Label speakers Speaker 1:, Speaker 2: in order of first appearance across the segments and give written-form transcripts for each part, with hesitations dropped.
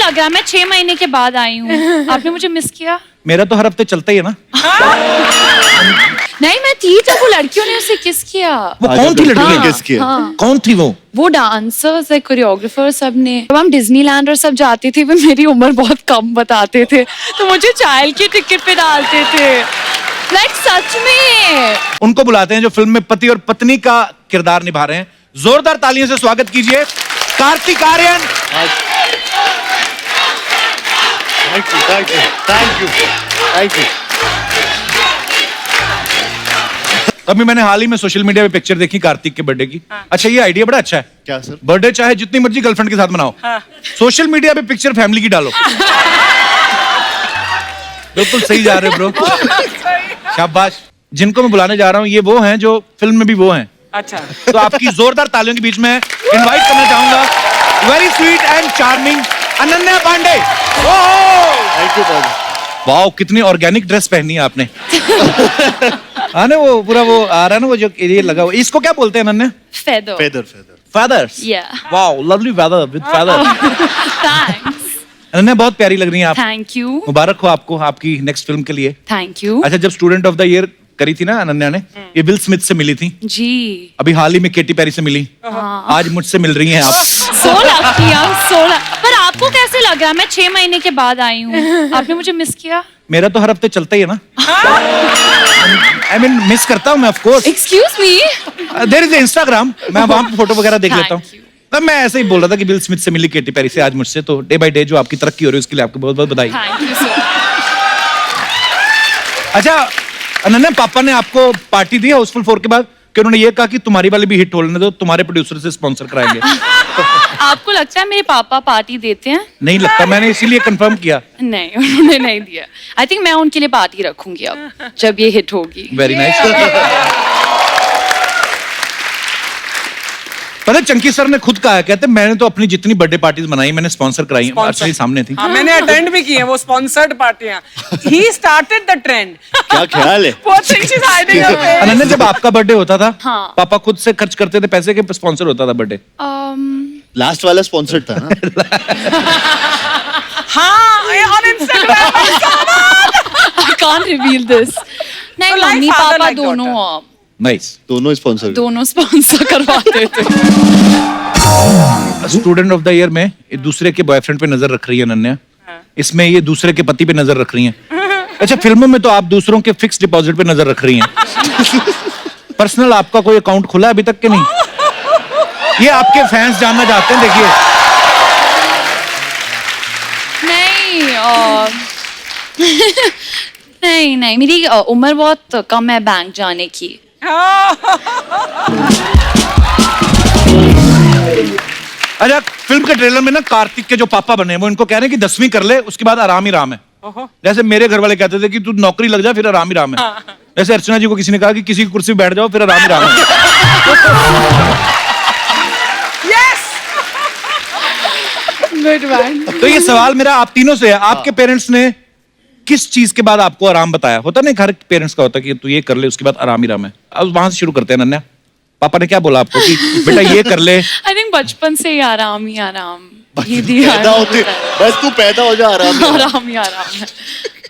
Speaker 1: लग रहा है? मैं 6 महीने के बाद आई हूँ। आपने मुझे मिस किया?
Speaker 2: मेरा तो हर हफ्ते चलता ही है ना।
Speaker 1: नहीं, मैं थी जब वो लड़कियों ने उसे किस किया।
Speaker 2: वो कौन थी लड़की?
Speaker 3: किस किया?
Speaker 1: हाँ।
Speaker 2: कौन थी
Speaker 1: वो डांसर्स, कोरियोग्राफर सब ने। जब हम डिज्नीलैंड और सब जाते थे, वो मेरी उम्र बहुत कम बताते थे, तो मुझे चाइल्ड की टिकट पे डालते थे। लाइक सच में।
Speaker 2: उनको बुलाते हैं जो फिल्म में पति और पत्नी का किरदार निभा रहे हैं। जोरदार तालियों से स्वागत कीजिए कार्तिक आर्यन।
Speaker 3: Thank you.
Speaker 2: अभी मैंने हाल ही में सोशल मीडिया पे पिक्चर देखी कार्तिक के बर्थडे की। अच्छा, ये आइडिया बड़ा अच्छा है।
Speaker 3: क्या सर?
Speaker 2: बर्थडे चाहे जितनी मर्जी गर्लफ्रेंड के साथ मनाओ, सोशल मीडिया पे पिक्चर फैमिली की डालो। बिल्कुल सही जा रहे ब्रो, शाबाश। जिनको मैं बुलाने जा रहा हूँ ये वो हैं जो फिल्म में भी वो हैं।
Speaker 4: अच्छा,
Speaker 2: तो आपकी जोरदार तालियों के बीच में इनवाइट करना चाहूंगा very sweet and charming Ananya Pandey.
Speaker 3: Thank you पाजी।
Speaker 2: वाओ, कितनी ऑर्गेनिक ड्रेस पहनी है आपने। हाँ ना, वो पूरा वो आ रहा है ना, वो जो ये लगा हुआ, इसको क्या बोलते हैं Ananya?
Speaker 1: Feather.
Speaker 2: Feathers.
Speaker 1: Wow,
Speaker 2: lovely feather with feather.
Speaker 1: Thanks.
Speaker 2: Ananya बहुत प्यारी लग रही हैं आप।
Speaker 1: Thank you.
Speaker 2: मुबारक हो आपको आपकी नेक्स्ट फिल्म के लिए।
Speaker 1: Thank you.
Speaker 2: अच्छा, जब स्टूडेंट ऑफ द ईयर करी थी ना अनन्या ने, ये विल स्मिथ से मिली थी।
Speaker 1: जी।
Speaker 2: अभी हाल ही में केटी पेरी से मिली। आज मुझसे मिल रही हैं आप।
Speaker 1: 16। पर आपको कैसे लग रहा है? मैं 6 महीने के बाद आई हूँ। आपने मुझे मिस किया?
Speaker 2: मेरा तो हर हफ्ते चलता ही है ना। I mean, मिस करता हूँ मैं of course.
Speaker 1: Excuse me.
Speaker 2: There is Instagram, मैं वहां पे फोटो वगैरह देख
Speaker 1: Thank
Speaker 2: लेता हूँ।
Speaker 1: you.
Speaker 2: तब मैं ऐसे ही बोल रहा था कि विल स्मिथ से मिली केटी पेरी से आज मुझसे, तो डे बाय डे जो आपकी तरक्की हो रही है उसके लिए आपको बहुत बहुत बधाई।
Speaker 1: Thank you so much.
Speaker 2: अच्छा अनन्या, पापा ने आपको पार्टी दी हाउसफुल 4 के बाद कि उन्होंने ये कहा कि तुम्हारी वाली भी हिट होने दो, तुम्हारे प्रोड्यूसर से स्पॉन्सर कराएंगे?
Speaker 1: आपको लगता है मेरे पापा पार्टी देते हैं?
Speaker 2: नहीं लगता, मैंने इसीलिए कंफर्म किया।
Speaker 1: नहीं, उन्होंने नहीं दिया। आई थिंक मैं उनके लिए पार्टी रखूंगी अब जब ये हिट होगी।
Speaker 2: Very nice. पता है चंकी सर ने खुद कहा है, कहते मैंने तो अपनी जितनी बर्थडे पार्टीज बनाई मैंने स्पॉन्सर कराई, आपके सामने थी।
Speaker 4: हाँ, मैंने अटेंड भी की है वो स्पॉन्सर्ड पार्टियां। He started the trend.
Speaker 3: क्या ख्याल है?
Speaker 4: Poor thing, she's hiding her face.
Speaker 2: Ananya, जब आपका बर्थडे होता था,
Speaker 1: हाँ।
Speaker 2: पापा खुद से खर्च करते थे पैसे के स्पॉन्सर होता था बर्थडे?
Speaker 3: लास्ट वाला स्पॉन्सर्ड था ना?
Speaker 4: हाँ, on Instagram.
Speaker 1: I can't reveal this. नहीं,
Speaker 4: So like
Speaker 1: मम्मी
Speaker 4: father,
Speaker 1: पापा
Speaker 4: like
Speaker 1: दोनों
Speaker 2: नाइस।
Speaker 3: दोनों स्पॉन्सर।
Speaker 1: दोनों स्पॉन्सर करवाते थे।
Speaker 2: स्टूडेंट ऑफ द ईयर में एक दूसरे के बॉयफ्रेंड पे नजर रख रही है अनन्या, इसमें ये दूसरे के पति पे नजर रख रही हैं। अच्छा, फिल्मों में तो आप दूसरों के फिक्स डिपॉजिट पे नजर रख रही हैं। पर्सनल आपका कोई अकाउंट खुला है अभी तक के नहीं? ये आपके फैंस जानना चाहते हैं, देखिए।
Speaker 1: नहीं, नहीं, मेरी उम्र बहुत कम है बैंक जाने की।
Speaker 2: अच्छा, फिल्म के ट्रेलर में ना कार्तिक के जो पापा बने वो इनको कह रहे हैं कि 10वीं कर ले, उसके बाद आराम ही राम है। जैसे मेरे घर वाले कहते थे कि तू नौकरी लग जा फिर आराम ही राम है। जैसे अर्चना जी को किसी ने कहा कि किसी की कुर्सी पे बैठ जाओ फिर आराम ही राम है।
Speaker 1: Good one.
Speaker 2: तो ये सवाल मेरा आप तीनों से है, आपके पेरेंट्स ने किस चीज के बाद आपको आराम बताया? होता नहीं, हर पेरेंट्स का होता है कि तू ये कर ले उसके बाद आराम ही राम है। अब वहां से शुरू करते हैं अनन्या, पापा ने क्या बोला आपको कि बेटा ये कर ले?
Speaker 1: आई थिंक बचपन से ही आराम ही आराम।
Speaker 3: पैदा होते बस तू पैदा हो जा, आराम।
Speaker 1: आराम ही आराम है।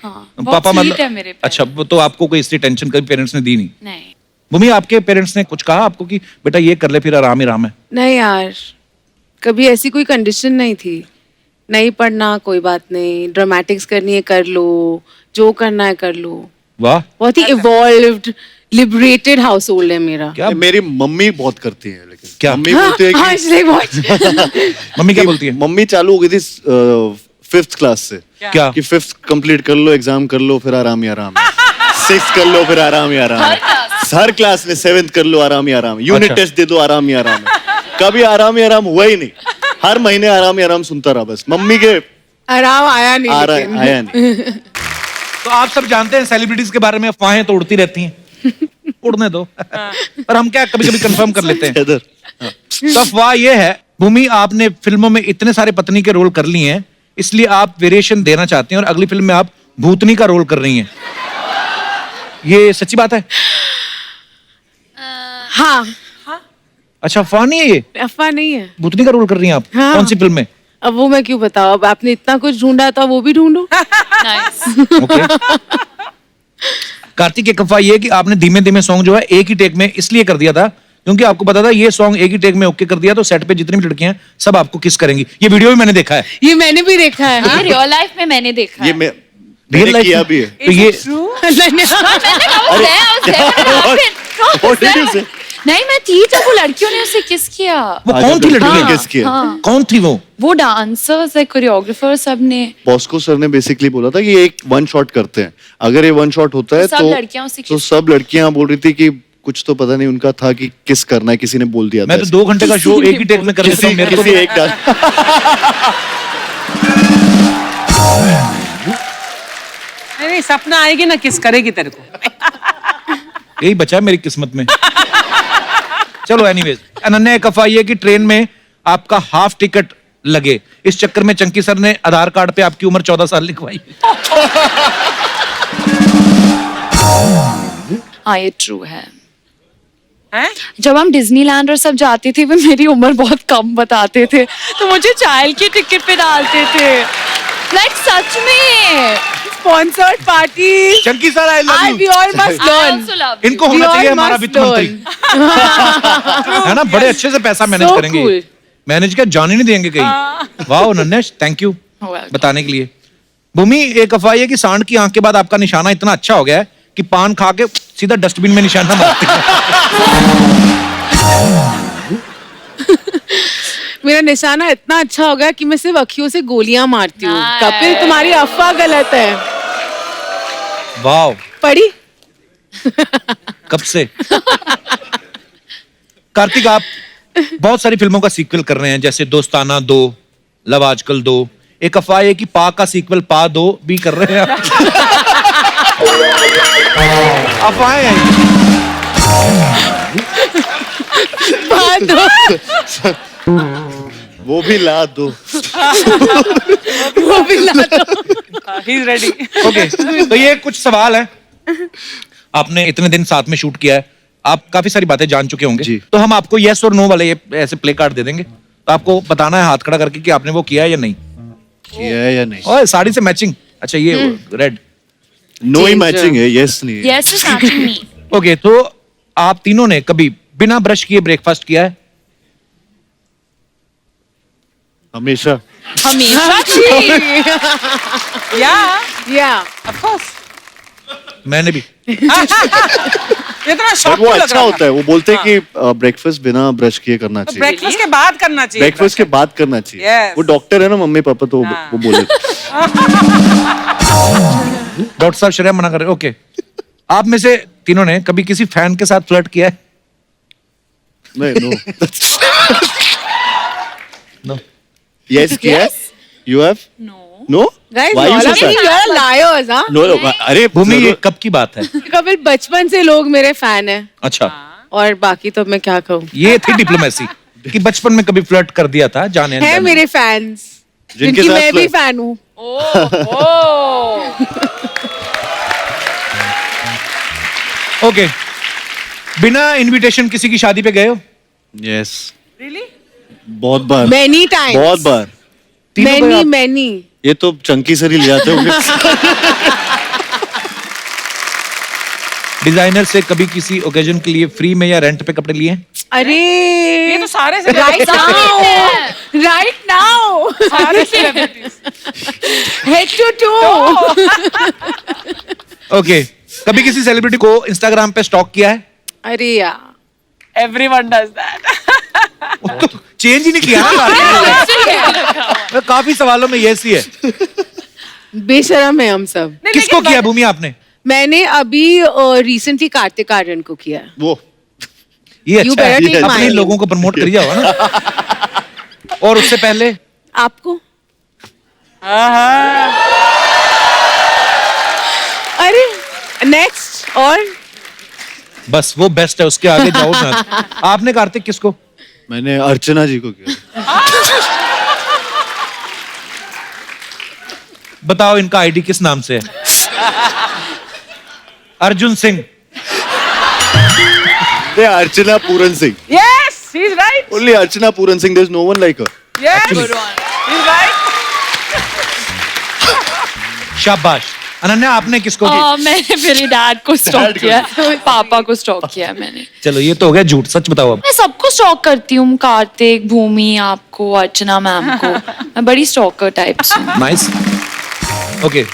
Speaker 1: हाँ,
Speaker 2: पापा
Speaker 1: बहुत sweet
Speaker 2: मतलब
Speaker 1: है मेरे parents।
Speaker 2: अच्छा, तो आपको कोई इसकी टेंशन कभी पेरेंट्स ने दी नहीं?
Speaker 1: नहीं।
Speaker 2: मम्मी, आपके पेरेंट्स ने कुछ कहा आपको कि बेटा ये कर ले फिर आराम ही राम है?
Speaker 5: नहीं यार, कभी ऐसी कोई कंडीशन नहीं थी। नहीं पढ़ना कोई बात नहीं, ड्रामेटिक्स करनी है कर लो, जो करना है कर लो।
Speaker 2: वाह,
Speaker 5: बहुत ही इवॉल्व्ड लिबरेटेड हाउस होल्ड है मेरा।
Speaker 2: क्या
Speaker 3: मेरी मम्मी बहुत करती है, लेकिन
Speaker 2: क्या?
Speaker 3: मम्मी बोलती है
Speaker 5: हाँ,
Speaker 3: कि
Speaker 5: इसलिए बहुत
Speaker 2: मम्मी क्या बोलती है?
Speaker 3: मम्मी चालू हो गई थी 5th क्लास से
Speaker 2: क्या?
Speaker 3: कि 5th कंप्लीट कर लो, एग्जाम कर लो, फिर आराम ही आराम है। 6th कर लो, फिर आराम ही आराम है। हर क्लास में 7th कर लो, आराम ही आराम है। यूनिट
Speaker 2: अच्छा।
Speaker 3: टेस्ट दे दो, आराम ही आराम है। कभी आराम ही आराम हुआ ही नहीं। हर महीने आराम ही आराम सुनता रहा बस। मम्मी के
Speaker 5: आराम आया नहीं, लेकिन।
Speaker 3: आया नहीं।
Speaker 2: तो आप सब जानते हैं सेलिब्रिटीज के बारे में अफवाहें तो उड़ती रहती हैं। उड़ने दो। पर हम क्या कभी कभी कंफर्म कर लेते हैं।
Speaker 3: इधर
Speaker 2: तो अफवाह ये है, भूमि आपने फिल्मों में इतने सारे पत्नी के रोल कर लिए हैं, इसलिए आप वेरिएशन देना चाहती हैं और अगली फिल्म में आप भूतनी का रोल कर रही हैं। ये सच्ची बात है?
Speaker 5: हाँ,
Speaker 2: अच्छा, अफवाह नहीं है ये?
Speaker 5: अफवाह नहीं है।
Speaker 2: भूतनी का रोल कर रही हैं आप?
Speaker 5: हाँ।
Speaker 2: कौन सी फिल्म में?
Speaker 5: अब वो मैं क्यों बताऊं, अब आपने इतना कुछ ढूंढा तो वो भी ढूंढो।
Speaker 1: नाइस।
Speaker 2: ओके कार्तिक एक अफवाह ये है कि आपने धीमे धीमे सॉन्ग जो है एक ही टेक में इसलिए कर दिया था क्योंकि आपको पता था ये सॉन्ग एक ही टेक में ओके कर दिया तो सेट पे जितनी भी लड़कियां हैं सब आपको किस करेंगी। ये वीडियो भी मैंने देखा है।
Speaker 5: ये मैंने भी देखा है।
Speaker 1: ये रियल लाइफ में मैंने देखा
Speaker 3: ये
Speaker 1: है।
Speaker 3: मैंने
Speaker 2: life
Speaker 3: किया
Speaker 2: में-
Speaker 3: भी है।
Speaker 2: तो ये
Speaker 1: मैंने कहा वो
Speaker 3: What?
Speaker 1: नहीं मैं थी जब वो लड़कियों ने उसे किस किया।
Speaker 2: वो कौन थी लड़की?
Speaker 3: ने किस किया?
Speaker 1: हाँ।
Speaker 2: कौन थी वो?
Speaker 1: वो डांसर्स है, कोरियोग्राफर सब ने।
Speaker 3: बॉस्को सर ने बेसिकली बोला था कि ये एक वन शॉट करते हैं, अगर ये वन शॉट होता है
Speaker 1: सब
Speaker 3: तो
Speaker 1: लड़कियां उसे
Speaker 3: तो
Speaker 1: kiss
Speaker 3: सब लड़कियां बोल रही थी कि कुछ तो पता नहीं उनका था कि किस करना है, किसी ने बोल दिया था
Speaker 2: मैं तो
Speaker 3: ऐसे।
Speaker 2: 2 घंटे का शो एक ही टेक में कर लेता हूँ।
Speaker 3: किसी
Speaker 2: मेरे को
Speaker 3: किसी एक डांस
Speaker 4: नहीं सपना आएगी ना किस करेगी तेरे को।
Speaker 2: यही बचा है मेरी किस्मत में। चलो एनीवेज, अनन्या एक अफवाह ये है कि ट्रेन में आपका हाफ टिकट लगे, इस चक्कर में चंकी सर ने आधार कार्ड पे आपकी उम्र 14 साल लिखवाई।
Speaker 1: हाँ ये ट्रू है।
Speaker 4: हैं?
Speaker 1: जब हम डिज्नीलैंड और सब जाती थी वो मेरी उम्र बहुत कम बताते थे तो मुझे चाइल्ड की टिकट पे डालते थे। लाइक सच में।
Speaker 5: Sponsored party.
Speaker 2: Chunky sir I love
Speaker 5: I we
Speaker 2: you.
Speaker 5: All must
Speaker 1: I
Speaker 5: learn.
Speaker 1: also love you.
Speaker 2: इनको होना
Speaker 5: We all
Speaker 2: चाहिए हमारा
Speaker 5: must
Speaker 2: वित्त मंत्री। है ना, बड़े अच्छे से पैसा मैनेज
Speaker 5: So
Speaker 2: करेंगे।
Speaker 5: cool.
Speaker 2: मैनेज क्या जान ही नहीं देंगे कहीं। वाह अनन्या, थैंक यू
Speaker 1: Welcome.
Speaker 2: बताने के लिए। भूमि एक अफवाह है कि सांड की आंख के बाद आपका निशाना इतना अच्छा हो गया है कि पान खा के सीधा डस्टबिन में निशाना मारते हैं।
Speaker 5: मेरा निशाना इतना अच्छा हो गया कि मैं सिर्फ अखियों से गोलियां मारती हूँ।
Speaker 1: Nice.
Speaker 5: कपिल तुम्हारी अफवाह गलत है।
Speaker 2: वाह
Speaker 5: पढ़ी?
Speaker 2: कब से? कार्तिक आप बहुत सारी फिल्मों का सीक्वल कर रहे हैं जैसे दोस्ताना 2, लव आजकल 2। एक अफवाह है कि पा का सीक्वल पा 2 भी कर रहे हैं आप। अफवाहें हैं।
Speaker 5: बात दो।
Speaker 3: वो भी ला दो।
Speaker 5: वो भी ला दो।
Speaker 4: He is ready.
Speaker 2: ओके तो ये कुछ सवाल है। आपने इतने दिन साथ में शूट किया है, आप काफी सारी बातें जान चुके होंगे।
Speaker 3: जी।
Speaker 2: तो हम आपको यस और नो वाले ये ऐसे प्ले कार्ड दे देंगे, तो आपको बताना है हाथ खड़ा करके कि आपने वो किया है या नहीं।
Speaker 3: किया है या नहीं?
Speaker 2: और साड़ी से मैचिंग। अच्छा ये रेड।
Speaker 3: नो ही
Speaker 5: Change.
Speaker 3: मैचिंग है, यस नहीं है।
Speaker 1: Yes is matching me.
Speaker 2: Okay तो आप तीनों ने कभी बिना ब्रश किए ब्रेकफास्ट किया है?
Speaker 3: हमेशा।
Speaker 1: हमेशा
Speaker 4: या
Speaker 5: या
Speaker 4: ऑफ कोर्स।
Speaker 2: मैंने भी।
Speaker 4: इतना
Speaker 3: और
Speaker 4: शौक
Speaker 3: वो
Speaker 4: क्यों लग
Speaker 3: अच्छा
Speaker 4: रहा
Speaker 3: होता है, वो बोलते हैं कि ब्रेकफास्ट बिना ब्रश किए करना चाहिए।
Speaker 4: ब्रेकफास्ट के बाद करना चाहिए।
Speaker 3: ब्रेकफास्ट के बाद करना चाहिए।
Speaker 4: Yes.
Speaker 3: वो डॉक्टर है ना मम्मी पापा, तो
Speaker 4: हाँ।
Speaker 3: वो बोले
Speaker 2: डॉक्टर साहब श्रेया मना कर रहे। ओके आप में से तीनों ने कभी किसी फैन के साथ फ्लर्ट किया है?
Speaker 3: नहीं, नो।
Speaker 2: नो।
Speaker 3: यस किया है? You have?
Speaker 1: No.
Speaker 3: No?
Speaker 5: Guys
Speaker 3: Why you
Speaker 5: all
Speaker 3: say
Speaker 5: of
Speaker 3: that?
Speaker 5: you are liars, हाँ?
Speaker 3: नो, अरे
Speaker 2: भूमि ये कब की बात है?
Speaker 5: कपिल बचपन से लोग मेरे फैन हैं
Speaker 2: अच्छा
Speaker 5: और बाकी तो मैं क्या कहूँ।
Speaker 2: ये थी डिप्लोमेसी कि बचपन में कभी फ्लर्ट कर दिया था जाने
Speaker 5: है मेरे फैंस
Speaker 3: जिनके
Speaker 5: जिनकी
Speaker 3: साथ
Speaker 5: मैं भी
Speaker 3: flirt-
Speaker 5: फैन हूँ।
Speaker 2: ओके बिना इनविटेशन किसी की शादी पे गए हो?
Speaker 3: Yes,
Speaker 4: really?
Speaker 3: बहुत बार,
Speaker 5: मैनी टाइम्स।
Speaker 3: बहुत बार।
Speaker 2: तीनों गए
Speaker 5: मैनी
Speaker 2: आप?
Speaker 5: मैनी।
Speaker 3: ये तो चंकी सर ही ले जाते होंगे।
Speaker 2: डिजाइनर से कभी किसी ओकेजन के लिए फ्री में या रेंट पे कपड़े लिए हैं?
Speaker 5: अरे
Speaker 4: ये तो सारे से
Speaker 5: राइट नाउ, राइट नाउ,
Speaker 4: सारे celebrities।
Speaker 5: Head to to.
Speaker 2: Okay कभी किसी सेलिब्रिटी को इंस्टाग्राम पे स्टॉक किया है?
Speaker 5: अरे यार
Speaker 4: Everyone does that।
Speaker 2: तो चेंज ही नहीं किया ना। काफी सवालों में यस ही है।
Speaker 5: बेशरम है हम सब।
Speaker 4: नहीं,
Speaker 2: किसको
Speaker 4: लेकिन
Speaker 2: किया भूमि आपने?
Speaker 5: मैंने अभी रिसेंटली कार्तिक आर्यन को किया है।
Speaker 3: वो
Speaker 2: ये
Speaker 5: You
Speaker 2: अच्छा है,
Speaker 5: better take
Speaker 2: अपने
Speaker 5: mine.
Speaker 2: लोगों को प्रमोट कर जाओ ना। और उससे पहले
Speaker 5: आपको? अरे नेक्स्ट और
Speaker 2: बस वो बेस्ट है, उसके आगे जाओ ना। आपने कार्तिक किसको?
Speaker 3: मैंने अर्चना जी को किया।
Speaker 2: बताओ इनका आईडी किस नाम से है? Arjun Singh.
Speaker 3: They are Archana Puran Singh.
Speaker 4: Yes, he's right.
Speaker 3: Only Archana Puran Singh. There's no one like her.
Speaker 4: Yes,
Speaker 3: Actually.
Speaker 4: he's right.
Speaker 2: शाबाश। अनन्या आपने किसको
Speaker 1: मैंने मेरे डैड को स्टॉक किया है, पापा को स्टॉक किया है मैंने।
Speaker 2: चलो ये तो हो गया झूठ, सच बताओ अब।
Speaker 1: मैं सबको स्टॉक करती हूँ, कार्तिक, भूमि, आपको, अर्चना मैम को। मैं बड़ी स्टॉकर टाइप हूँ।
Speaker 2: Nice, okay.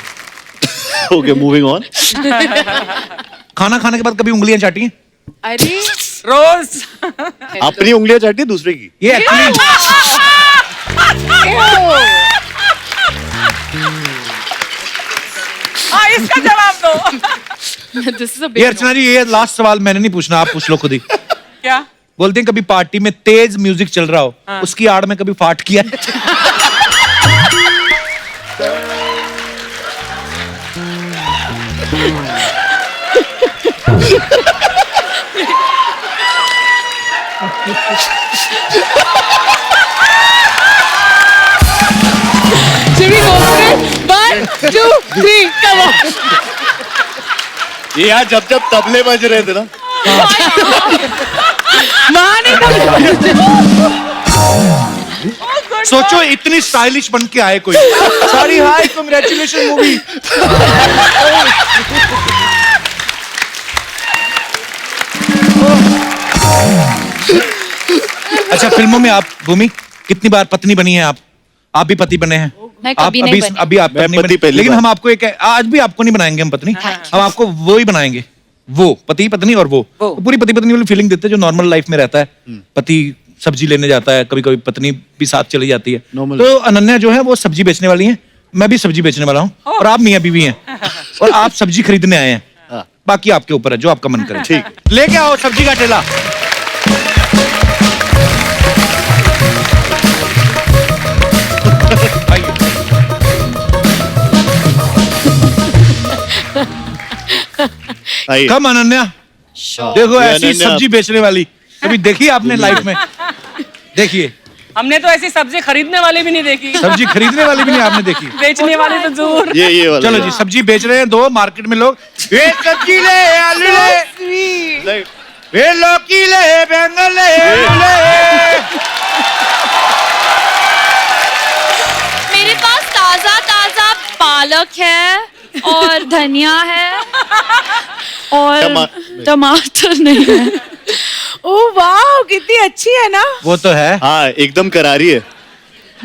Speaker 3: Okay, moving on.
Speaker 2: खाना खाने के बाद कभी उंगलियां चाटी हैं?
Speaker 5: अरे
Speaker 4: रोज
Speaker 3: अपनी उंगलियां चाटी दूसरे की?
Speaker 2: ये एक्चुअली
Speaker 4: हाँ, इसका जवाब दो।
Speaker 1: This is a
Speaker 2: ये
Speaker 1: big
Speaker 2: अर्चना जी, ये लास्ट सवाल मैंने नहीं पूछना, आप पूछ लो खुद ही।
Speaker 4: क्या?
Speaker 2: बोलते हैं कभी पार्टी में तेज म्यूजिक चल रहा हो, उसकी आड़ में कभी फाट किया है?
Speaker 5: Should we go for it? 1, 2, 3, come on.
Speaker 3: ये यार जब जब तबले बज रहे थे ना,
Speaker 5: वहाँ नहीं था।
Speaker 2: सोचो इतनी स्टाइलिश बन के आए कोई। सॉरी, हाय, कांग्रेचुलेशन मूवी। अच्छा, फिल्मों में आप भूमि कितनी बार पत्नी बनी है? आप भी पति बने हैं?
Speaker 1: मैं
Speaker 2: आप
Speaker 1: कभी नहीं बनी।
Speaker 2: अभी आप
Speaker 3: मैं
Speaker 2: पत्नी
Speaker 3: पति
Speaker 2: बनी,
Speaker 3: पहली
Speaker 2: लेकिन
Speaker 3: बार।
Speaker 2: हम आपको एक, आज भी आपको नहीं बनाएंगे हम पत्नी, हम आपको वो ही बनाएंगे, वो पति पत्नी और वो तो पूरी पति पत्नी वाली फीलिंग देते हैं जो नॉर्मल लाइफ में रहता है। पति सब्जी लेने जाता है, कभी कभी पत्नी भी साथ चली जाती है।
Speaker 3: Normal।
Speaker 2: तो अनन्या जो है वो सब्जी बेचने वाली है, मैं भी सब्जी बेचने वाला हूँ, और आप मियाँ बीवी हैं, और आप सब्जी खरीदने आए हैं।
Speaker 3: हाँ।
Speaker 2: बाकी आपके ऊपर है, जो आपका मन करे।
Speaker 3: ठीक।
Speaker 2: लेके आओ सब्जी का ठेला। आइए।
Speaker 3: आइए।
Speaker 2: कम अनन्या, देखो
Speaker 3: ये
Speaker 2: ऐसी
Speaker 3: अनन्या-
Speaker 2: सब्जी बेचने वाली कभी देखी आपने लाइफ में? देखिए,
Speaker 4: हमने तो ऐसी सब्जी खरीदने वाली भी नहीं देखी,
Speaker 2: सब्जी खरीदने वाली भी नहीं आपने देखी।
Speaker 4: बेचने वाली तो दूर।
Speaker 3: ये वाला।
Speaker 2: चलो जी, सब्जी बेच रहे हैं दो, मार्केट में लोग, ये सब्जी ले, आलू ले,
Speaker 3: नहीं,
Speaker 2: ये लौकी ले, बैंगन ले, आलू ले।
Speaker 1: मेरे पास ताजा ताजा पालक है और धनिया है और टमाटर नहीं है।
Speaker 5: ओह वाह, कितनी अच्छी है ना।
Speaker 2: वो तो है।
Speaker 3: हाँ, एकदम करारी है।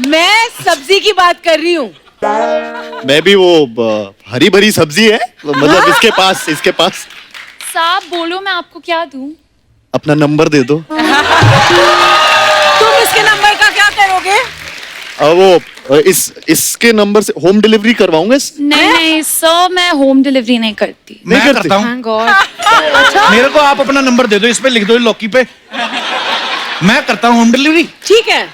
Speaker 5: मैं सब्जी की बात कर रही हूँ।
Speaker 3: मैं भी वो हरी भरी सब्जी है, मतलब इसके पास।
Speaker 1: साहब बोलो, मैं आपको क्या दूं?
Speaker 3: अपना नंबर दे दो।
Speaker 5: तुम इसके नंबर का क्या करोगे?
Speaker 3: वो इसके नंबर से होम डिलीवरी करवाऊंगा।
Speaker 1: नहीं सर, मैं होम डिलीवरी नहीं करती।
Speaker 2: मैं
Speaker 3: नहीं करती।
Speaker 2: करता हूँ।
Speaker 5: Thank God।
Speaker 2: मेरे को आप अपना नंबर दे दो, इस पे लिख दो लौकी पे, मैं करता हूँ होम डिलीवरी।
Speaker 5: ठीक है।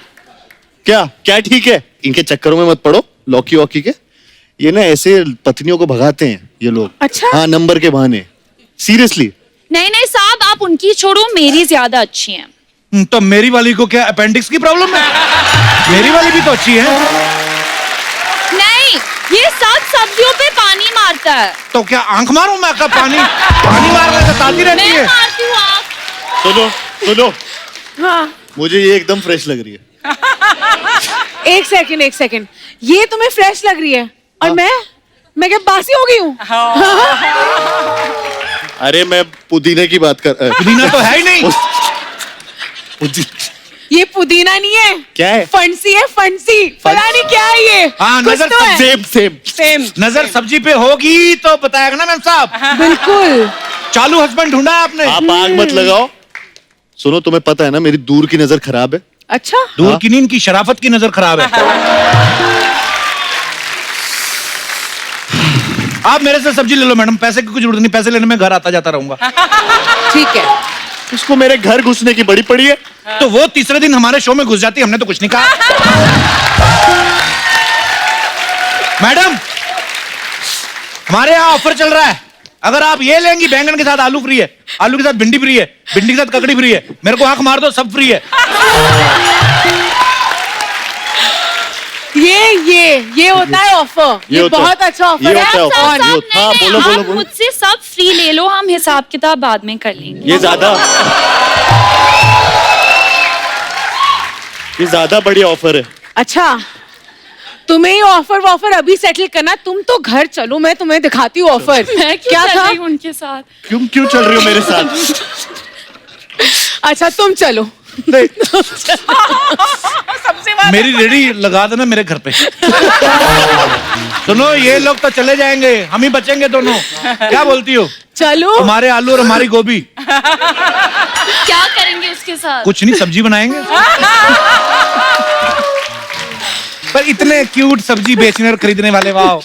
Speaker 3: क्या ठीक है? इनके चक्करों में मत पड़ो, लौकी वॉकी के। ये ना ऐसे पत्नियों को भगाते हैं ये लोग।
Speaker 5: अच्छा।
Speaker 3: हाँ, नंबर के बहाने। सीरियसली।
Speaker 1: नहीं साहब, आप उनकी छोड़ो, मेरी ज्यादा अच्छी हैं।
Speaker 2: तो मेरी वाली को क्या अपेंडिक्स की प्रॉब्लम है? मेरी वाली भी तो अच्छी है।
Speaker 1: नहीं, ये सब सब्जियों पे पानी मारता है।
Speaker 2: तो क्या आंख मारूं मैं? का पानी मारने से ताती रहती
Speaker 1: मैं
Speaker 2: है।
Speaker 1: मारती हूँ आँख।
Speaker 3: सुनो,
Speaker 5: हाँ,
Speaker 3: मुझे ये एकदम फ्रेश लग रही है।
Speaker 5: एक सेकंड, ये तुम्हें फ्रेश लग रही है और मैं क्या बासी हो गई हूँ?
Speaker 3: अरे मैं पुदीने की बात कर
Speaker 2: पुदीना तो है ही नहीं।
Speaker 5: ये पुदीना नहीं है।
Speaker 3: क्या है?
Speaker 5: फंसी है, फंसी। पता नहीं क्या है ये।
Speaker 2: हाँ,
Speaker 5: कुछ
Speaker 2: नजर
Speaker 5: तो है।
Speaker 3: सेम।
Speaker 2: नजर सब्जी पे होगी तो बताएगा ना मैम साहब।
Speaker 5: बिल्कुल।
Speaker 2: चालू हस्बैंड ढूंढा है आपने।
Speaker 3: आप आग मत लगाओ। सुनो, तुम्हें पता है ना मेरी दूर की नजर खराब है।
Speaker 5: अच्छा।
Speaker 2: दूर की नींद की शराफत की नजर खराब है। आप मेरे से सब्जी ले लो मैडम, पैसे की कुछ जरूरत नहीं, पैसे लेने में घर आता जाता रहूंगा।
Speaker 5: ठीक है।
Speaker 3: उसको मेरे घर घुसने की बड़ी पड़ी है।
Speaker 2: तो वो तीसरे दिन हमारे शो में घुस जाती, हमने तो कुछ नहीं कहा। मैडम, हमारे यहाँ ऑफर चल रहा है, अगर आप ये लेंगी बैंगन के साथ आलू फ्री है, आलू के साथ भिंडी फ्री है, भिंडी के साथ ककड़ी फ्री है, मेरे को आंख मार दो सब फ्री है।
Speaker 5: ये होता है ऑफर। ये
Speaker 3: होता है।
Speaker 5: बहुत अच्छा ऑफर
Speaker 3: ये
Speaker 5: है।
Speaker 3: होता है
Speaker 1: साहब,
Speaker 3: ऑफर।
Speaker 1: साहब,
Speaker 3: हाँ,
Speaker 1: नहीं,
Speaker 3: बोलो,
Speaker 1: आप
Speaker 3: बोलो, बोलो।
Speaker 1: मुझसे सब फ्री ले लो, हम हिसाब किताब बाद में कर लेंगे।
Speaker 3: ये ज्यादा बढ़िया ऑफर है।
Speaker 5: अच्छा, तुम्हें ही ऑफर वॉफर अभी सेटल करना, तुम तो घर चलो, मैं तुम्हें दिखाती हूँ ऑफर।
Speaker 1: मैं
Speaker 5: क्या
Speaker 1: चल
Speaker 5: था?
Speaker 1: रही हूँ उनके साथ?
Speaker 3: क्यों चल रही हो मेरे साथ?
Speaker 5: अच्छा तुम चलो।
Speaker 4: सबसे बात
Speaker 2: मेरी रेडी लगा देना मेरे घर पे। सुनो, ये लोग तो चले जाएंगे, हम ही बचेंगे दोनों। क्या बोलती हो?
Speaker 5: चलो।
Speaker 2: तुम्हारे आलू और हमारी गोभी।
Speaker 1: क्या करेंगे उसके साथ?
Speaker 2: कुछ नहीं, सब्जी बनाएंगे। पर इतने क्यूट सब्जी बेचने और खरीदने वाले, वाह।